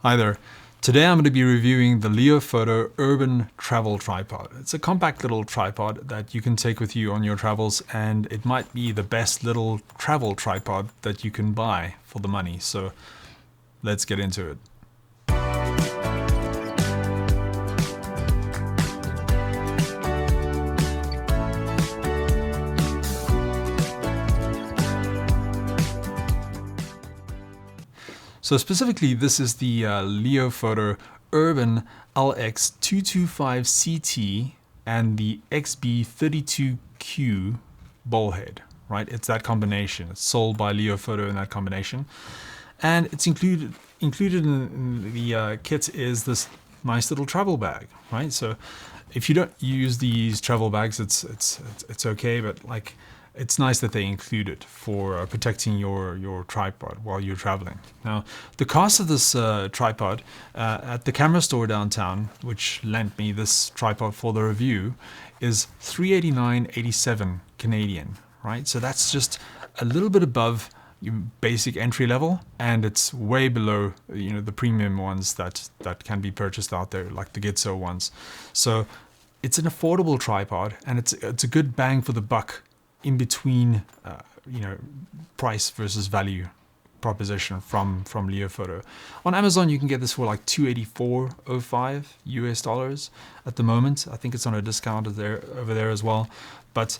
Hi there. Today I'm going to be reviewing the Leofoto Urban Travel Tripod. It's a compact little tripod that you can take with you on your travels, and it might be the best little travel tripod that you can buy for the money. So let's get into it. So specifically, this is the Leofoto Urban LX 225CT and the XB32Q bowl head, right? It's that combination. It's sold by Leofoto in that combination. And it's included in the kit is this nice little travel bag, right? So if you don't use these travel bags, it's okay, but like, it's nice that they include it for protecting your tripod while you're traveling. Now, the cost of this tripod at the camera store downtown, which lent me this tripod for the review, is $389.87 Canadian, right? So that's just a little bit above your basic entry level, and it's way below, you know, the premium ones that can be purchased out there, like the Gitzo ones. So it's an affordable tripod, and it's a good bang for the buck in between, you know, price versus value proposition from Leofoto. On Amazon, you can get this for like $284.05 US dollars at the moment. I think it's on a discount over there as well. But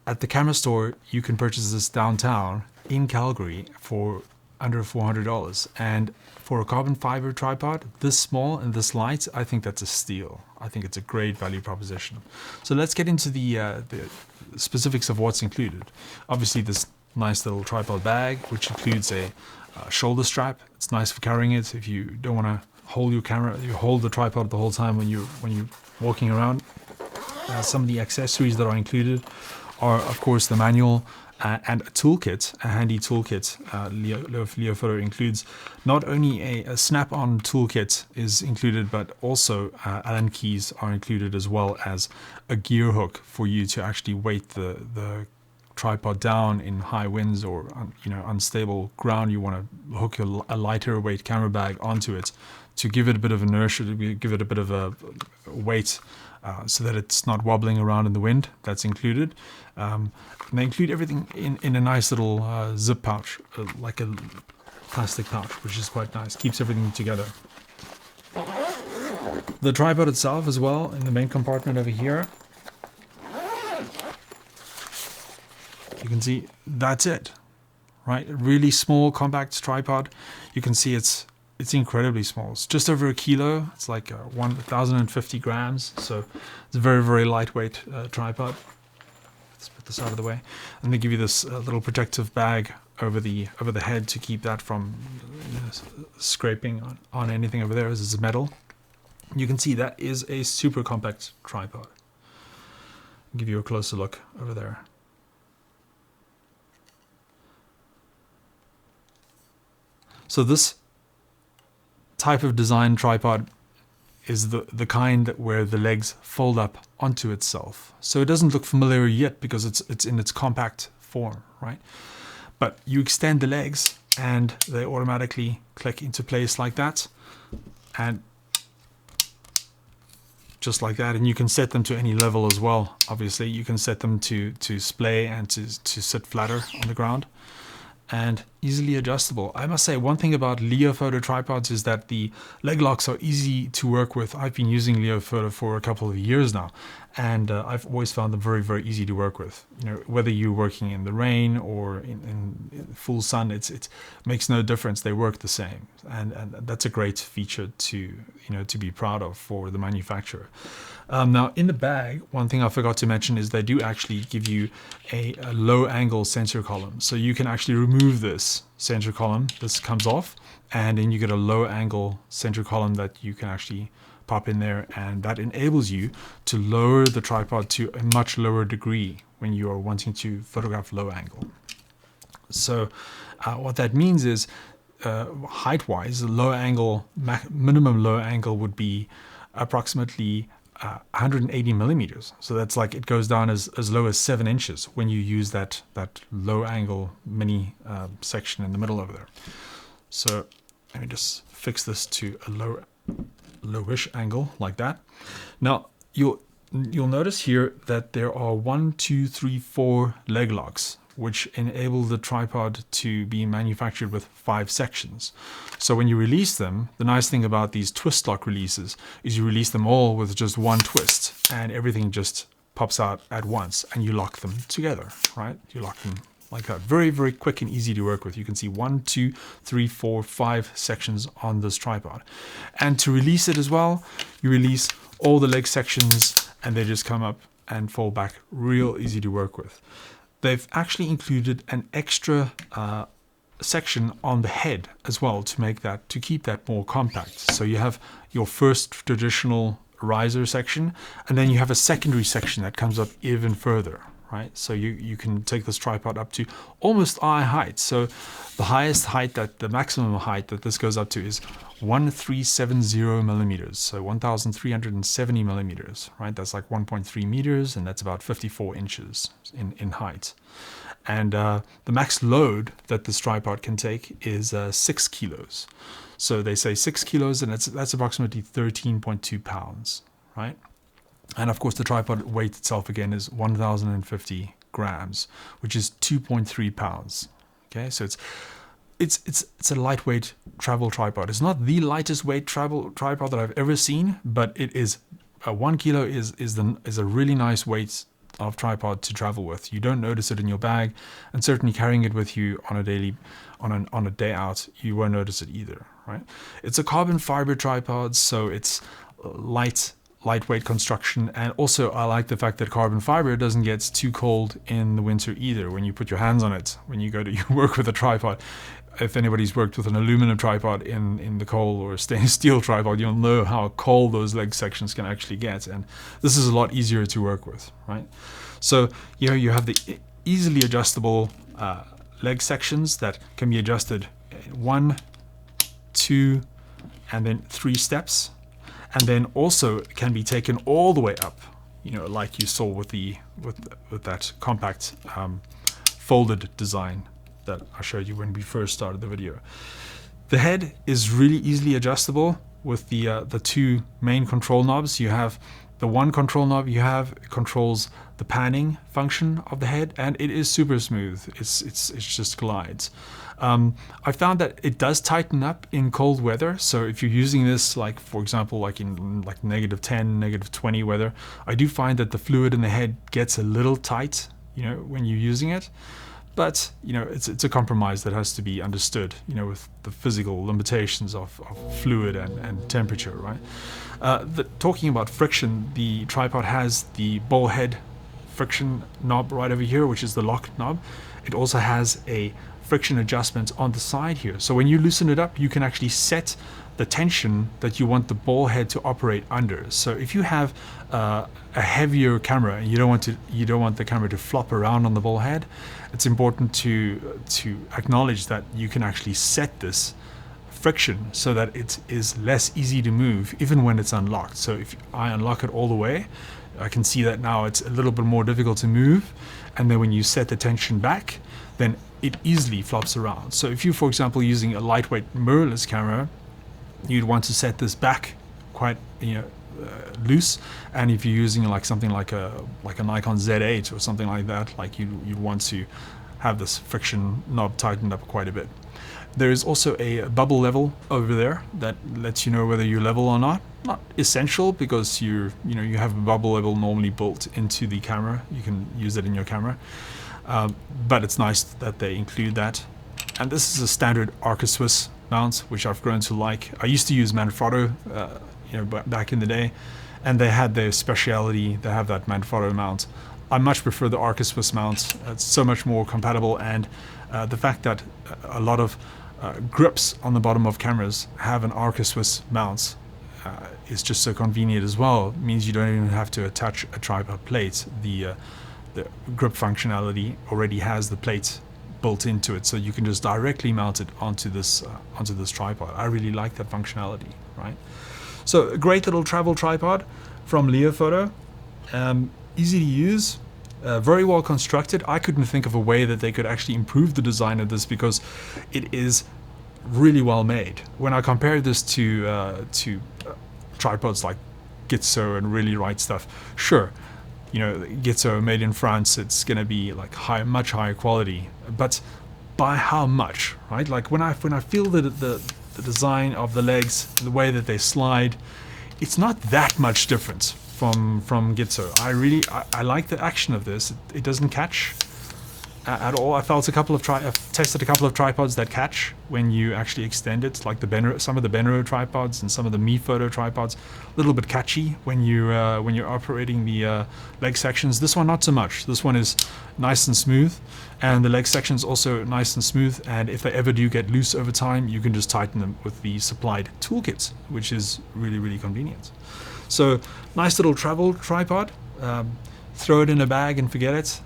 at the camera store, you can purchase this downtown in Calgary for under $400. And for a carbon fiber tripod this small and this light, I think that's a steal. I think it's a great value proposition. So let's get into the specifics of what's included. Obviously, this nice little tripod bag, which includes a shoulder strap. It's nice for carrying it if you don't want to hold your camera. You hold the tripod the whole time when you're walking around. Some of the accessories that are included are, of course, the manual and a toolkit, a handy toolkit. Leofoto includes not only a snap-on toolkit is included, but also Allen keys are included, as well as a gear hook for you to actually weight the tripod down in high winds or unstable ground. You want to hook a lighter weight camera bag onto it to give it a bit of inertia, to give it a bit of a weight, so that it's not wobbling around in the wind. That's included. And they include everything in a nice little zip pouch, like a plastic pouch, which is quite nice. Keeps everything together. The tripod itself as well, in the main compartment over here. You can see that's it, right? A really small, compact tripod. You can see it's incredibly small. It's just over a kilo. It's like 1,050 grams. So it's a very, very lightweight tripod. Let's put this out of the way. And they give you this little protective bag over the head to keep that from scraping on anything over there, as it's metal. You can see that is a super compact tripod. I'll give you a closer look over there. So this type of design tripod is the kind where the legs fold up onto itself. So it doesn't look familiar yet because it's in its compact form, right? But you extend the legs and they automatically click into place like that, and just like that. And you can set them to any level as well. Obviously, you can set them to splay and to sit flatter on the ground, and easily adjustable. I must say, one thing about Leofoto tripods is that the leg locks are easy to work with. I've been using Leofoto for a couple of years now, and I've always found them very, very easy to work with. You know, whether you're working in the rain or in full sun, it makes no difference. They work the same, and that's a great feature to be proud of for the manufacturer. Now, in the bag, one thing I forgot to mention is they do actually give you a low angle center column. So you can actually remove this center column. This comes off, and then you get a low angle center column that you can actually pop in there, and that enables you to lower the tripod to a much lower degree when you are wanting to photograph low angle. So what that means is, height-wise, the low angle, minimum low angle would be approximately 180 millimeters. So that's like, it goes down as low as 7 inches when you use that low angle mini section in the middle over there. So Let me just fix this to a lowish angle like that. Now you'll notice here that there are 1, 2, 3, 4 leg locks, which enable the tripod to be manufactured with 5 sections. So when you release them, the nice thing about these twist lock releases is you release them all with just one twist, and everything just pops out at once, and you lock them together, right? You lock them like that. Very, very quick and easy to work with. You can see 1, 2, 3, 4, 5 sections on this tripod. And to release it as well, you release all the leg sections and they just come up and fall back. Real easy to work with. They've actually included an extra section on the head as well to keep that more compact. So you have your first traditional riser section, and then you have a secondary section that comes up even further, right? So you can take this tripod up to almost eye height. So the maximum height that this goes up to is 1370 millimeters, so 1370 millimeters, right? That's like 1.3 meters, and that's about 54 inches in height. And the max load that this tripod can take is 6 kilos. So they say 6 kilos, and that's approximately 13.2 pounds, right? And of course, the tripod weight itself again is 1,050 grams, which is 2.3 pounds. Okay, so it's a lightweight travel tripod. It's not the lightest weight travel tripod that I've ever seen, but it is 1 kilo is a really nice weight of tripod to travel with. You don't notice it in your bag, and certainly carrying it with you on a day out, you won't notice it either, right? It's a carbon fiber tripod, so it's lightweight construction, and also I like the fact that carbon fiber doesn't get too cold in the winter either when you put your hands on it when you go to work with a tripod. If anybody's worked with an aluminum tripod in the cold, or a stainless steel tripod, you'll know how cold those leg sections can actually get, and this is a lot easier to work with, right? So you have the easily adjustable leg sections that can be adjusted 1, 2, and then 3 steps, and then also can be taken all the way up, like you saw with that compact folded design that I showed you when we first started the video. The head is really easily adjustable with the 2 main control knobs. You have the one control knob controls the panning function of the head, and it is super smooth. It's just glides. I found that it does tighten up in cold weather. So if you're using this, like for example, like in like -10, -20 weather, I do find that the fluid in the head gets a little tight, when you're using it. But it's a compromise that has to be understood, with the physical limitations of fluid and temperature, right? Talking about friction, the tripod has the ball head friction knob right over here, which is the lock knob. It also has a friction adjustment on the side here. So when you loosen it up, you can actually set the tension that you want the ball head to operate under. So if you have a heavier camera and you don't want the camera to flop around on the ball head, it's important to acknowledge that you can actually set this friction so that it is less easy to move even when it's unlocked. So if I unlock it all the way, I can see that now it's a little bit more difficult to move, and then when you set the tension back, then it easily flops around. So if you, for example, using a lightweight mirrorless camera, you'd want to set this back quite loose, and if you're using something like a Nikon Z8 or something like that, you'd want to have this friction knob tightened up quite a bit. There is also a bubble level over there that lets you know whether you're level or not. Not essential, because you have a bubble level normally built into the camera. You can use it in your camera, but it's nice that they include that. And this is a standard Arca Swiss mount, which I've grown to like. I used to use Manfrotto, back in the day, and they had their speciality. They have that Manfrotto mount. I much prefer the Arca Swiss mount. It's so much more compatible, and the fact that a lot of grips on the bottom of cameras have an Arca Swiss mount is just so convenient as well. It means you don't even have to attach a tripod plate. The grip functionality already has the plate built into it, so you can just directly mount it onto this tripod. I really like that functionality, right? So a great little travel tripod from Leofoto, easy to use, very well constructed. I couldn't think of a way that they could actually improve the design of this, because it is really well made. When I compare this to tripods like Gitzo and Really Right Stuff, sure, you know, Gitzo made in France, it's going to be like much higher quality, but by how much, right? Like when I feel the design of the legs, the way that they slide, it's not that much difference from Gitzo. I like the action of this. It doesn't catch at all. I've tested a couple of tripods that catch when you actually extend it, like some of the Benro tripods and some of the Leofoto tripods, a little bit catchy when you're operating the leg sections. This one not so much. This one is nice and smooth, and the leg sections also nice and smooth. And if they ever do get loose over time, you can just tighten them with the supplied toolkits, which is really, really convenient. So nice little travel tripod. Throw it in a bag and forget it.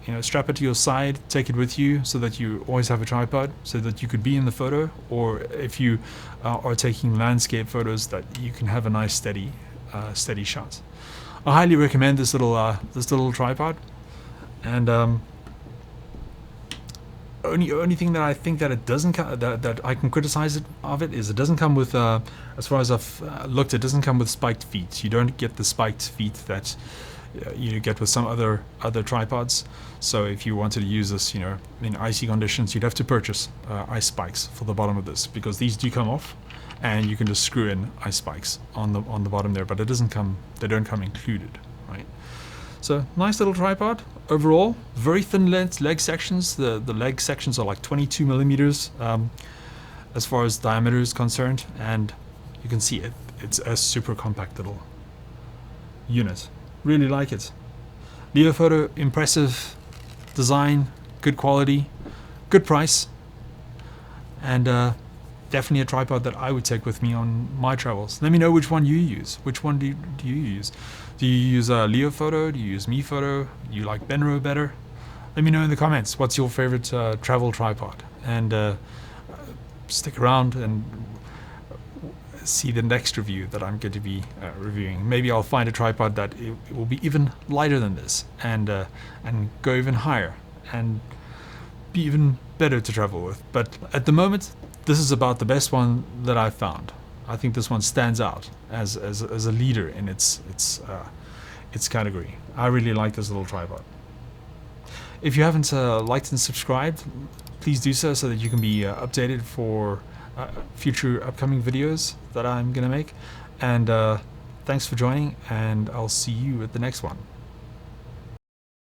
You know, strap it to your side, take it with you so that you always have a tripod, so that you could be in the photo, or if you are taking landscape photos, that you can have a nice steady shot. I highly recommend this little tripod. And only thing that I think that it doesn't that I can criticize is it doesn't come with, as far as I've looked, it doesn't come with spiked feet. You don't get the spiked feet that you get with some other tripods. So if you wanted to use this, you know, in icy conditions, you'd have to purchase ice spikes for the bottom of this, because these do come off, and you can just screw in ice spikes on the bottom there. But they don't come included, right? So nice little tripod overall. Very thin leg sections. The leg sections are like 22 millimeters as far as diameter is concerned, and you can see it's a super compact little unit. Really like it. Leofoto, impressive design, good quality, good price, and definitely a tripod that I would take with me on my travels. Let me know which one you use. Which one do you use? Do you use Leofoto? Do you use Mefoto? Do you like Benro better? Let me know in the comments. What's your favorite travel tripod? And stick around and see the next review that I'm going to be reviewing. Maybe I'll find a tripod that it will be even lighter than this, and go even higher and be even better to travel with. But at the moment, this is about the best one that I've found. I think this one stands out as a leader in its category. I really like this little tripod. If you haven't liked and subscribed, please do so that you can be updated for future upcoming videos that I'm gonna make. And thanks for joining, and I'll see you at the next one.